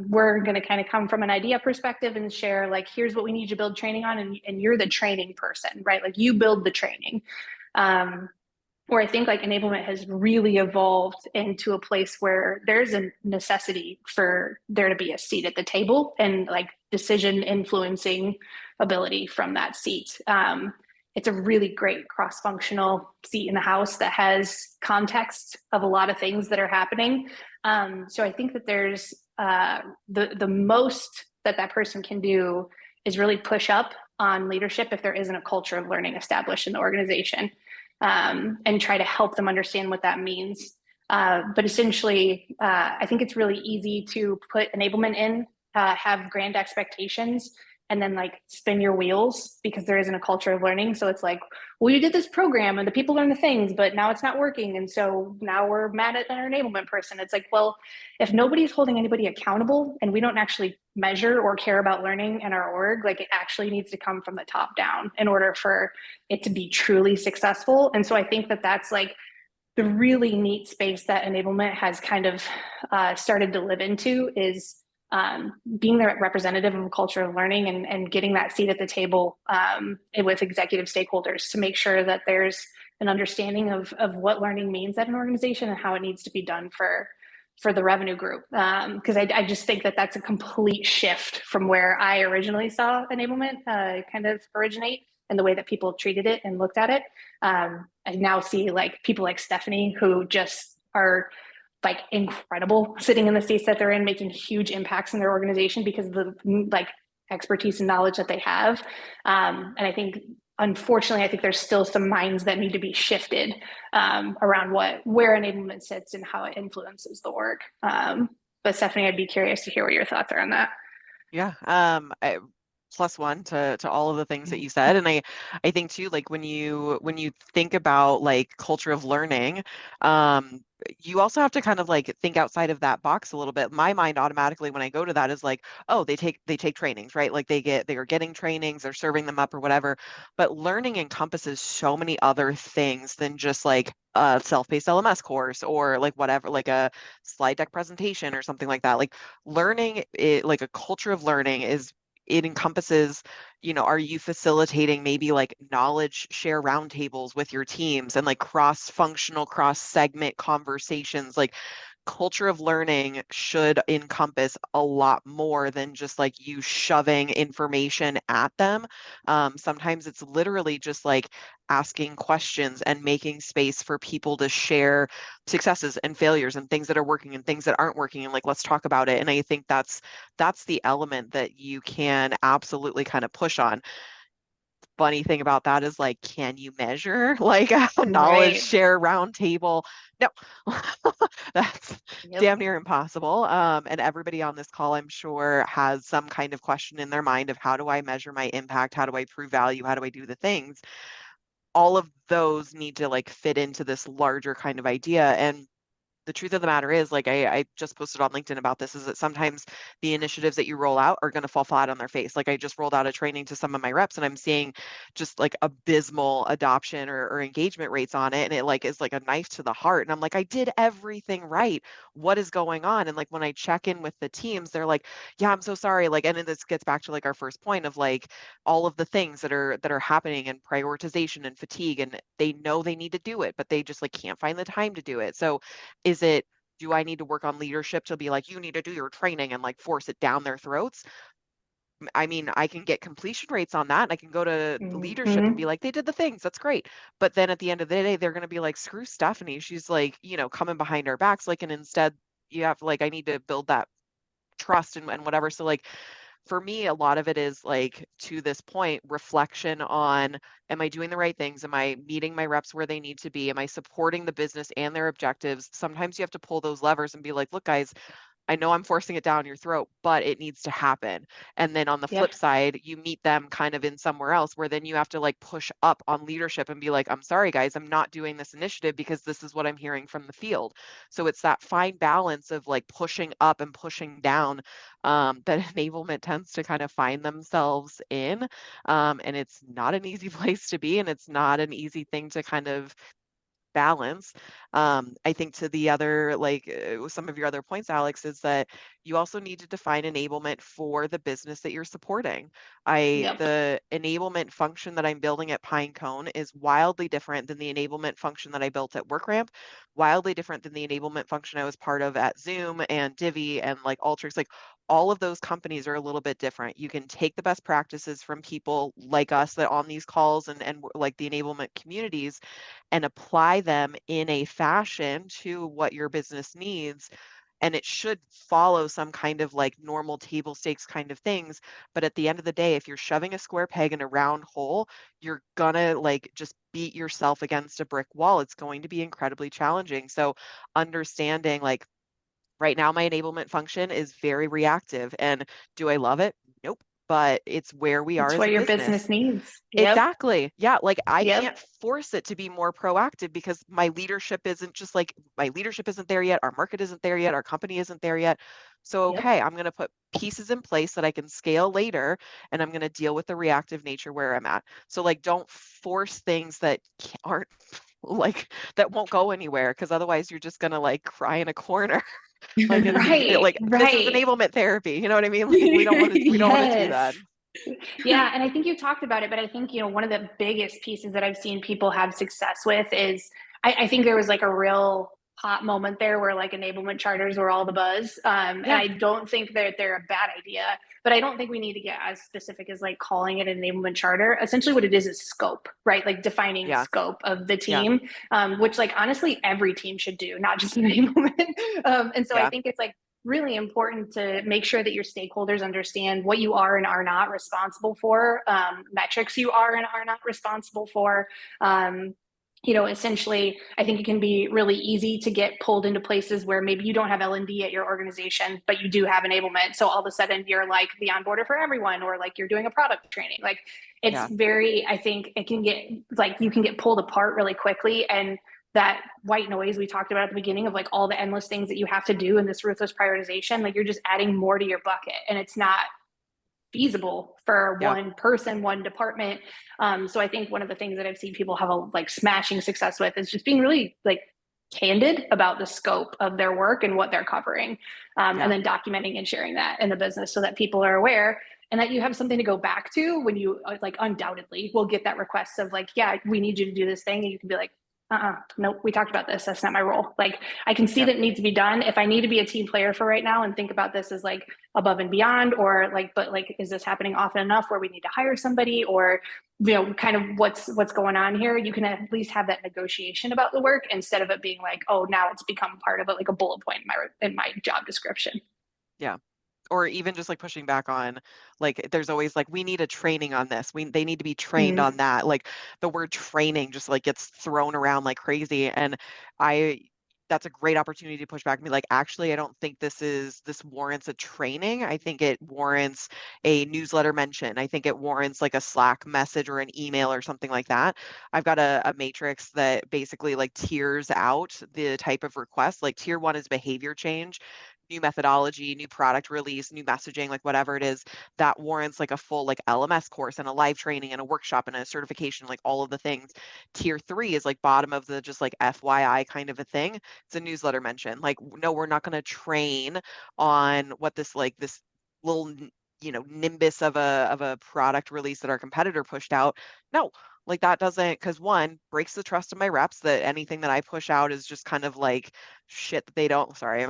We're going to kind of come from an idea perspective and share like, here's what we need you to build training on. And you're the training person, right? Like you build the training. Where I think like enablement has really evolved into a place where there's a necessity for there to be a seat at the table and like decision influencing ability from that seat. It's a really great cross-functional seat in the house that has context of a lot of things that are happening. So I think that there's the most that that person can do is really push up on leadership if there isn't a culture of learning established in the organization, and try to help them understand what that means. But essentially, I think it's really easy to put enablement in, have grand expectations, and then like spin your wheels because there isn't a culture of learning. So it's like, well, you did this program and the people learn the things, but now it's not working. And so now we're mad at our enablement person. It's like, well, if nobody's holding anybody accountable and we don't actually measure or care about learning in our org, like it actually needs to come from the top down in order for it to be truly successful. And so I think that that's like the really neat space that enablement has kind of started to live into is being the representative of a culture of learning and getting that seat at the table with executive stakeholders to make sure that there's an understanding of what learning means at an organization and how it needs to be done for the revenue group. Because I just think that that's a complete shift from where I originally saw enablement kind of originate and the way that people treated it and looked at it. I now see like people like Stephanie who just are like incredible sitting in the seats that they're in, making huge impacts in their organization because of the like expertise and knowledge that they have. And I think, unfortunately, I think there's still some minds that need to be shifted around where enablement sits and how it influences the org. But Stephanie, I'd be curious to hear what your thoughts are on that. Yeah. Plus one to all of the things that you said. And I think too, like when you think about like culture of learning, you also have to kind of like think outside of that box a little bit. My mind automatically when I go to that is like, oh, they take trainings, right? Like they are getting trainings, they're serving them up or whatever. But learning encompasses so many other things than just like a self-paced LMS course or like whatever, like a slide deck presentation or something like that. Like learning, like a culture of learning it encompasses, are you facilitating maybe like knowledge share roundtables with your teams and like cross-functional, cross-segment conversations? Like culture of learning should encompass a lot more than just like you shoving information at them. Sometimes it's literally just like asking questions and making space for people to share successes and failures and things that are working and things that aren't working, and like let's talk about it. And I think that's the element that you can absolutely kind of push on. Funny thing about that is like, can you measure like a knowledge Right. share roundtable? No, that's Yep. damn near impossible. And everybody on this call, I'm sure, has some kind of question in their mind of how do I measure my impact? How do I prove value? How do I do the things? All of those need to like fit into this larger kind of idea. And the truth of the matter is, like I just posted on LinkedIn about this, is that sometimes the initiatives that you roll out are going to fall flat on their face. Like I just rolled out a training to some of my reps and I'm seeing just like abysmal adoption or engagement rates on it. And it like is like a knife to the heart. And I'm like, I did everything right. What is going on? And like when I check in with the teams, they're like, yeah, I'm so sorry. Like, and then this gets back to like our first point of like all of the things that are happening and prioritization and fatigue, and they know they need to do it, but they just like can't find the time to do it. So is it, do I need to work on leadership to be like, you need to do your training and like force it down their throats? I mean, I can get completion rates on that. And I can go to leadership and be Mhm. like, they did the things. That's great. But then at the end of the day, they're going to be like, screw Stephanie. She's like, coming behind our backs. Like, and instead you have like, I need to build that trust and whatever. So like, for me, a lot of it is like, to this point, reflection on, am I doing the right things? Am I meeting my reps where they need to be? Am I supporting the business and their objectives? Sometimes you have to pull those levers and be like, look, guys, I know I'm forcing it down your throat, but it needs to happen. And then on the Yep. flip side, you meet them kind of in somewhere else where then you have to like push up on leadership and be like, I'm sorry, guys, I'm not doing this initiative because this is what I'm hearing from the field. So it's that fine balance of like pushing up and pushing down, that enablement tends to kind of find themselves in. And it's not an easy place to be, and it's not an easy thing to kind of balance. I think to the other, like some of your other points, Alex, is that you also need to define enablement for the business that you're supporting. Yep. The enablement function that I'm building at Pinecone is wildly different than the enablement function that I built at WorkRamp, wildly different than the enablement function I was part of at Zoom and Divvy and like Alteryx. Like all of those companies are a little bit different. You can take the best practices from people like us that on these calls and like the enablement communities and apply them in a fashion to what your business needs. And it should follow some kind of like normal table stakes kind of things. But at the end of the day, if you're shoving a square peg in a round hole, you're gonna like just beat yourself against a brick wall. It's going to be incredibly challenging. So understanding like, right now, my enablement function is very reactive. And do I love it? Nope. But it's where we are It's as what a your business. business needs. Yep. Exactly. Yeah. Like I can't Yep. force it to be more proactive because my leadership isn't just like, my leadership isn't there yet. Our market isn't there yet. Our company isn't there yet. So, Yep. okay, I'm going to put pieces in place that I can scale later, and I'm going to deal with the reactive nature where I'm at. So like, don't force things that aren't like, that won't go anywhere, because otherwise you're just going to like cry in a corner. Like Right. like this is Right. enablement therapy. You know what I mean? Like we don't want to do Yes. that. Yeah, and I think you talked about it, but I think, one of the biggest pieces that I've seen people have success with is I think there was like a real hot moment there where like enablement charters were all the buzz. And Yeah. I don't think that they're a bad idea, but I don't think we need to get as specific as like calling it an enablement charter. Essentially, what it is scope, right? Like defining Yeah. scope of the Yeah. team, which like honestly every team should do, not just enablement. And so I Yeah. think it's like really important to make sure that your stakeholders understand what you are and are not responsible for, metrics you are and are not responsible for. Essentially, I think it can be really easy to get pulled into places where maybe you don't have L&D at your organization, but you do have enablement. So all of a sudden you're like the onboarder for everyone, or like you're doing a product training. Like it's Yeah. very, I think it can get like, you can get pulled apart really quickly. And that white noise we talked about at the beginning of like all the endless things that you have to do in this ruthless prioritization, like you're just adding more to your bucket, and it's not feasible for Yeah. one person, one department. So I think one of the things that I've seen people have a like smashing success with is just being really like candid about the scope of their work and what they're covering, and Yeah. then documenting and sharing that in the business so that people are aware, and that you have something to go back to when you like undoubtedly will get that request of like, yeah, we need you to do this thing, and you can be like, nope, we talked about this, that's not my role. Like I can see Yep. that it needs to be done. If I need to be a team player for right now and think about this as like above and beyond, or like, but like, is this happening often enough where we need to hire somebody, or kind of what's going on here, you can at least have that negotiation about the work instead of it being like, oh, now it's become part of it, like a bullet point in my job description. Yeah. Or even just like pushing back on, like there's always like, we need a training on this. They need to be trained on that. Like the word training just like gets thrown around like crazy. And I that's a great opportunity to push back and be like, actually, I don't think this warrants a training. I think it warrants a newsletter mention. I think it warrants like a Slack message or an email or something like that. I've got a matrix that basically like tiers out the type of request. Like tier 1 is behavior change, new methodology, new product release, new messaging, like whatever it is that warrants like a full like LMS course and a live training and a workshop and a certification, like all of the things. Tier 3 is like bottom of the just like FYI kind of a thing. It's a newsletter mention. Like, no, we're not going to train on what this like this little nimbus of a product release that our competitor pushed out. No, like that doesn't, because one, breaks the trust of my reps that anything that I push out is just kind of like shit that they don't, sorry,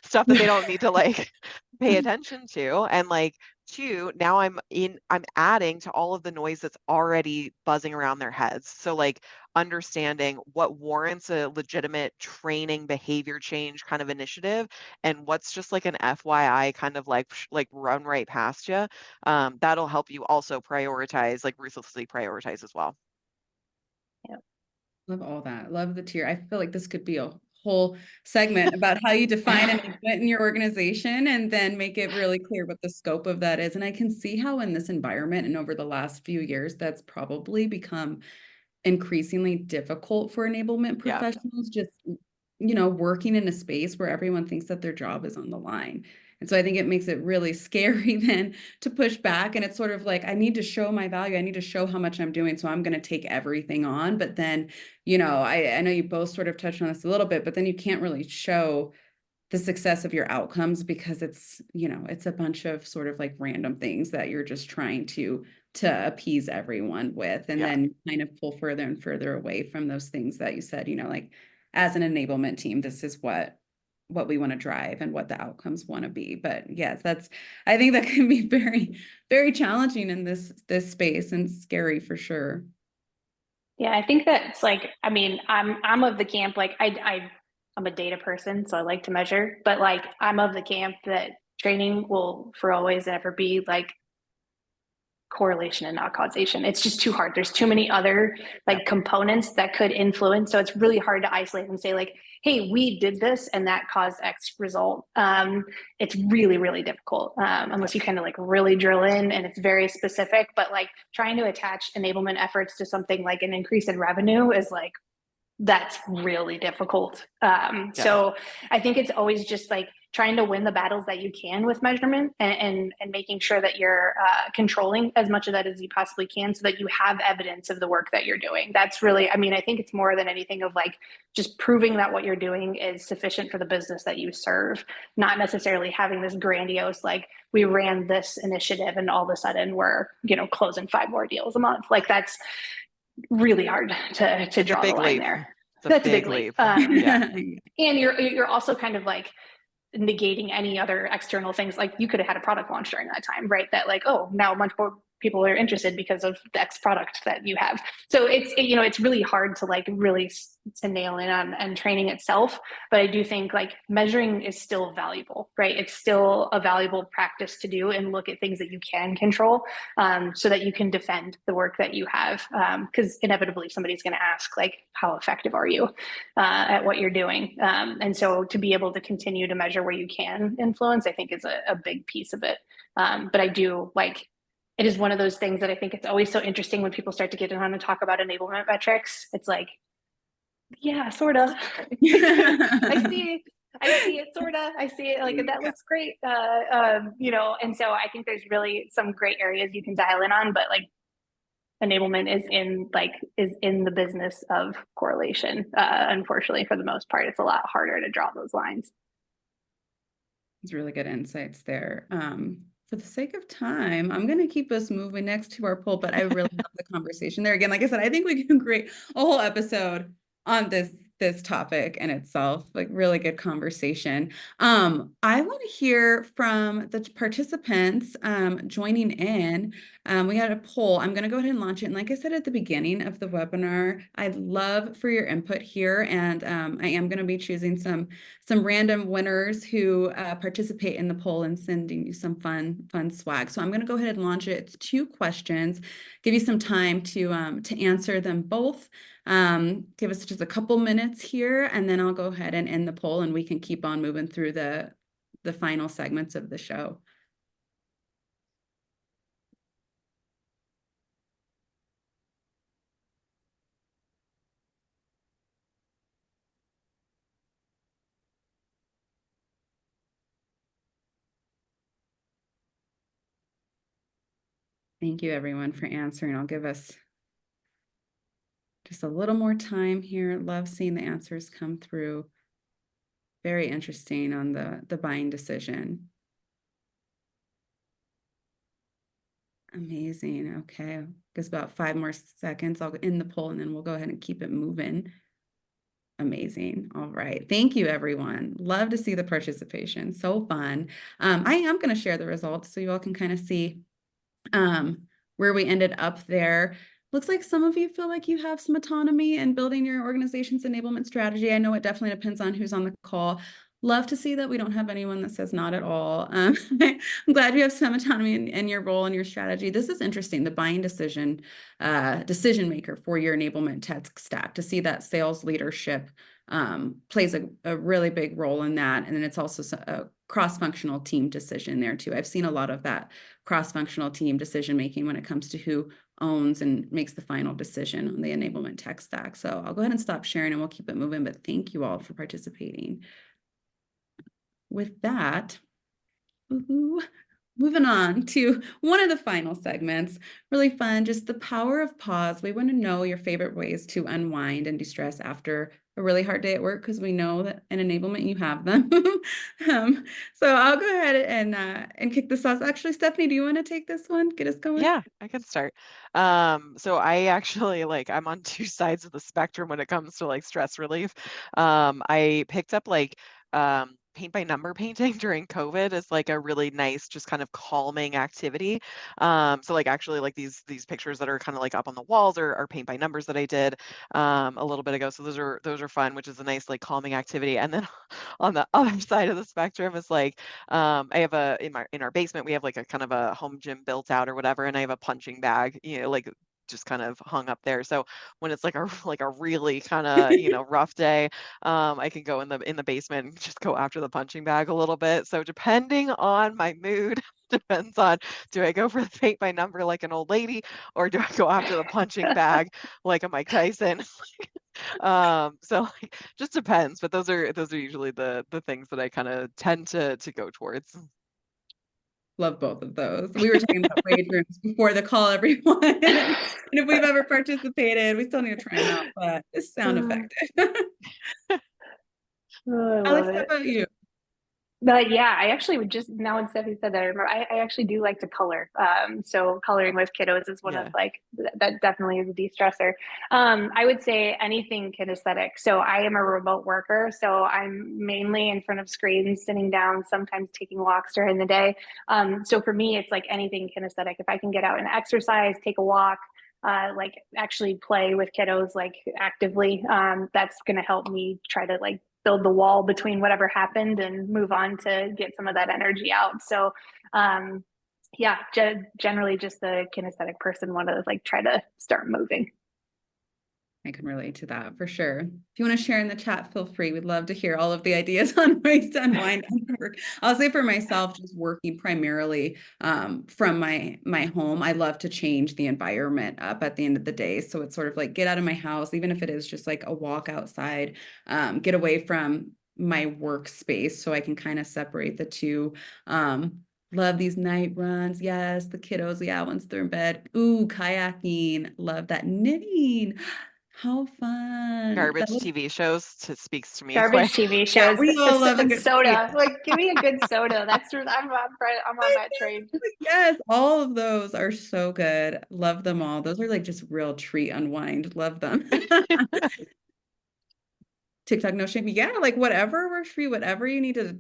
stuff that they don't need to like pay attention to. And like two, now I'm adding to all of the noise that's already buzzing around their heads. So like understanding what warrants a legitimate training behavior change kind of initiative and what's just like an FYI kind of like run right past you. That'll help you also prioritize, like ruthlessly prioritize as well. Yeah. Love all that. Love the tier. I feel like this could be a whole segment about how you define an event in your organization and then make it really clear what the scope of that is. And I can see how in this environment and over the last few years, that's probably become increasingly difficult for enablement Yeah. professionals, just, working in a space where everyone thinks that their job is on the line. And so I think it makes it really scary then to push back. And it's sort of like, I need to show my value. I need to show how much I'm doing. So I'm going to take everything on. But then, I know you both sort of touched on this a little bit, but then you can't really show the success of your outcomes because it's a bunch of sort of like random things that you're just trying to appease everyone with, and then kind of pull further and further away from those things that you said, like as an enablement team, this is what we want to drive and what the outcomes want to be. But yes, I think that can be very, very challenging in this space and scary for sure. Yeah, I think that's like, I mean, I'm of the camp, like I'm a data person, so I like to measure, but like I'm of the camp that training will for always ever be like correlation and not causation. It's just too hard. There's too many other like components that could influence. So it's really hard to isolate and say like, hey, we did this and that caused X result. It's really, really difficult unless you kind of like really drill in and it's very specific. But like trying to attach enablement efforts to something like an increase in revenue is like, that's really difficult. So I think it's always just like trying to win the battles that you can with measurement and making sure that you're controlling as much of that as you possibly can so that you have evidence of the work that you're doing. That's really, I mean, I think it's more than anything of like just proving that what you're doing is sufficient for the business that you serve, not necessarily having this grandiose, like we ran this initiative and all of a sudden we're, closing 5 more deals a month. Like that's really hard to draw the line there. That's a big leap. And you're also kind of like negating any other external things. Like you could have had a product launch during that time, right? That like, oh, now a bunch more people are interested because of the X product that you have. So it's really hard to like really to nail in on training itself. But I do think like measuring is still valuable, right? It's still a valuable practice to do and look at things that you can control so that you can defend the work that you have. Because inevitably somebody's going to ask like, how effective are you at what you're doing? And so to be able to continue to measure where you can influence, I think is a big piece of it. But I do like, it is one of those things that I think it's always so interesting when people start to get on and talk about enablement metrics. It's like, yeah, sort of. I see it, sort of. I see it, like that looks great, and so I think there's really some great areas you can dial in on, but like enablement is in the business of correlation. Unfortunately, for the most part, it's a lot harder to draw those lines. It's really good insights there. For the sake of time, I'm going to keep us moving next to our poll, but I really love the conversation there. Again, like I said, I think we can create a whole episode on this topic in itself, like really good conversation. I want to hear from the participants joining in we had a poll. I'm going to go ahead and launch it. And like I said at the beginning of the webinar, I'd love for your input here. And I am going to be choosing some random winners who participate in the poll and sending you some fun swag. So I'm going to go ahead and launch it. It's 2 questions. Give you some time to answer them both. Give us just a couple minutes here, and then I'll go ahead and end the poll, and we can keep on moving through the final segments of the show. Thank you, everyone, for answering. I'll give us just a little more time here. Love seeing the answers come through. Very interesting on the buying decision. Amazing. Okay. Just about 5 more seconds. I'll end the poll and then we'll go ahead and keep it moving. Amazing. All right. Thank you, everyone. Love to see the participation. So fun. I am going to share the results so you all can kind of see where we ended up there. Looks like some of you feel like you have some autonomy in building your organization's enablement strategy. I know it definitely depends on who's on the call. Love to see that we don't have anyone that says not at all. I'm glad you have some autonomy in your role and your strategy. This is interesting, the buying decision maker for your enablement tech stack, to see that sales leadership plays a really big role in that. And then it's also a cross-functional team decision there too. I've seen a lot of that cross-functional team decision making when it comes to who owns and makes the final decision on the enablement tech stack. So I'll go ahead and stop sharing and we'll keep it moving, but thank you all for participating. With that, moving on to one of the final segments, really fun, just the power of pause. We want to know your favorite ways to unwind and de-stress after a really hard day at work, because we know that in enablement you have them. So I'll go ahead and kick this off. Actually, Stephanie, do you want to take this one? Get us going? Yeah, I can start. So I actually I'm on 2 sides of the spectrum when it comes to like stress relief. I picked up paint by number painting during COVID as like a really nice, just kind of calming activity. So like actually like these pictures that are kind of like up on the walls are paint by numbers that I did a little bit ago. So those are fun, which is a nice like calming activity. And then on the other side of the spectrum is like I have in our basement we have like a kind of a home gym built out or whatever, and I have a punching bag, like just kind of hung up there. So when it's like a really kind of rough day, I can go in the basement and just go after the punching bag a little bit. So depending on my mood, depends on, do I go for the paint by number like an old lady, or do I go after the punching bag like a Mike Tyson? So like, just depends, but those are usually the things that I kind of tend to go towards. Love both of those. We were talking about wage rooms before the call, everyone. And if we've ever participated, we still need to try them out, but it's sound effective. Oh, I Alex, love how it. about you? But yeah, I actually would just, now when Stephanie said that, I remember I actually do like to color. So coloring with kiddos is one of Yeah. like, that definitely is a de-stressor. I would say anything kinesthetic. So I am a remote worker, so I'm mainly in front of screens, sitting down, sometimes taking walks during the day. So for me, it's like anything kinesthetic. If I can get out and exercise, take a walk, like actually play with kiddos like actively, that's going to help me try to like build the wall between whatever happened and move on to get some of that energy out. So yeah, generally just the kinesthetic person, want to like try to start moving. I can relate to that for sure. If you want to share in the chat, feel free. We'd love to hear all of the ideas on ways to unwind and work. I'll say for myself, just working primarily from my home, I love to change the environment up at the end of the day. So it's sort of like get out of my house, even if it is just like a walk outside, get away from my workspace so I can kind of separate the two. Love these night runs. Yes, the kiddos. Yeah, once they're in bed. Ooh, kayaking. Love that. Knitting. How fun. That Garbage was, TV shows speaks to me Garbage quite. TV yeah, shows we all love a and good soda. treat. Like, give me a good soda. That's I'm on that train. Yes, all of those are so good. Love them all. Those are like just real treat unwind. Love them. TikTok, no shame. Yeah, like whatever works for you, whatever you need to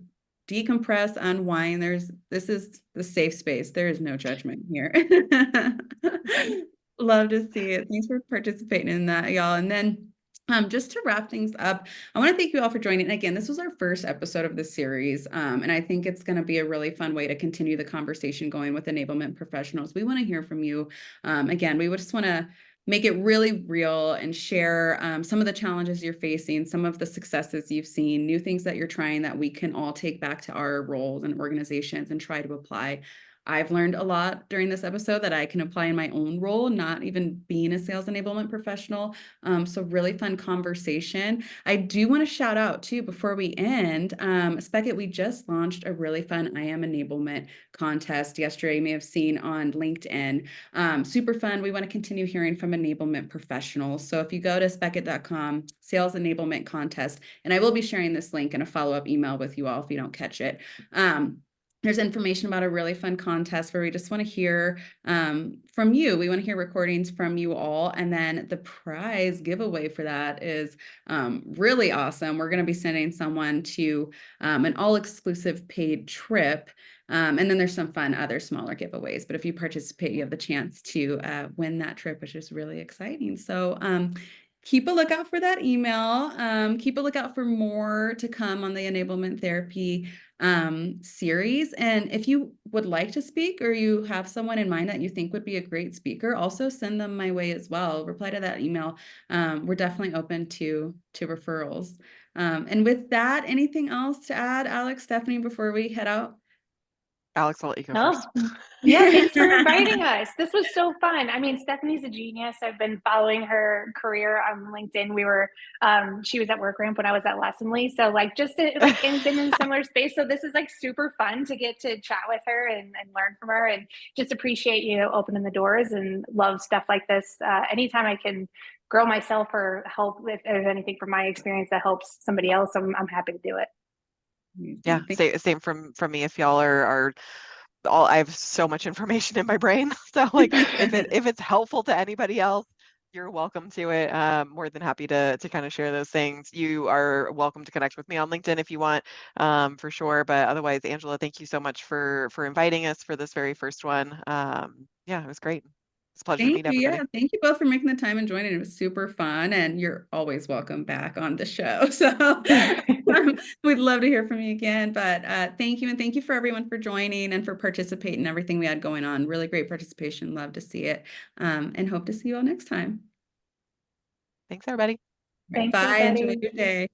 decompress, unwind. This is the safe space. There is no judgment here. Love to see it. Thanks for participating in that, y'all. And then just to wrap things up, I want to thank you all for joining. Again, this was our first episode of the series, and I think it's going to be a really fun way to continue the conversation going with enablement professionals. We want to hear from you. Again, we just want to make it really real and share some of the challenges you're facing, some of the successes you've seen, new things that you're trying that we can all take back to our roles and organizations and try to apply. I've learned a lot during this episode that I can apply in my own role, not even being a sales enablement professional. So really fun conversation. I do want to shout out too, before we end, Speckett, we just launched a really fun I Am Enablement contest yesterday. You may have seen on LinkedIn. Super fun. We want to continue hearing from enablement professionals. So if you go to speckett.com, sales enablement contest, and I will be sharing this link in a follow-up email with you all if you don't catch it. There's information about a really fun contest where we just want to hear from you. We want to hear recordings from you all. And then the prize giveaway for that is really awesome. We're going to be sending someone to an all-exclusive paid trip. And then there's some fun other smaller giveaways. But if you participate, you have the chance to win that trip, which is really exciting. So keep a lookout for that email. Keep a lookout for more to come on the enablement therapy series. And if you would like to speak or you have someone in mind that you think would be a great speaker, also send them my way as well. Reply to that email. We're definitely open to referrals. And with that, anything else to add, Alex, Stephanie, before we head out? Alex, I'll let you go No. first. Yeah, thanks for inviting us. This was so fun. I mean, Stephanie's a genius. I've been following her career on LinkedIn. She was at WorkRamp when I was at Lessonly. So and been in a similar space. So this is like super fun to get to chat with her and learn from her, and just appreciate you opening the doors, and love stuff like this. Anytime I can grow myself or help, if there's anything from my experience that helps somebody else, I'm happy to do it. Yeah, same from me. If y'all are all, I have so much information in my brain. So like if it's helpful to anybody else, you're welcome to it. More than happy to kind of share those things. You are welcome to connect with me on LinkedIn if you want, for sure. But otherwise, Angela, thank you so much for inviting us for this very first one. Yeah, it was great. It's a pleasure to meet everybody. Yeah, thank you both for making the time and joining. It was super fun, and you're always welcome back on the show. So we'd love to hear from you again. But thank you, and thank you for everyone for joining and for participating in everything we had going on. Really great participation. Love to see it, and hope to see you all next time. Thanks, everybody. Thanks, Bye. everybody. Enjoy your day.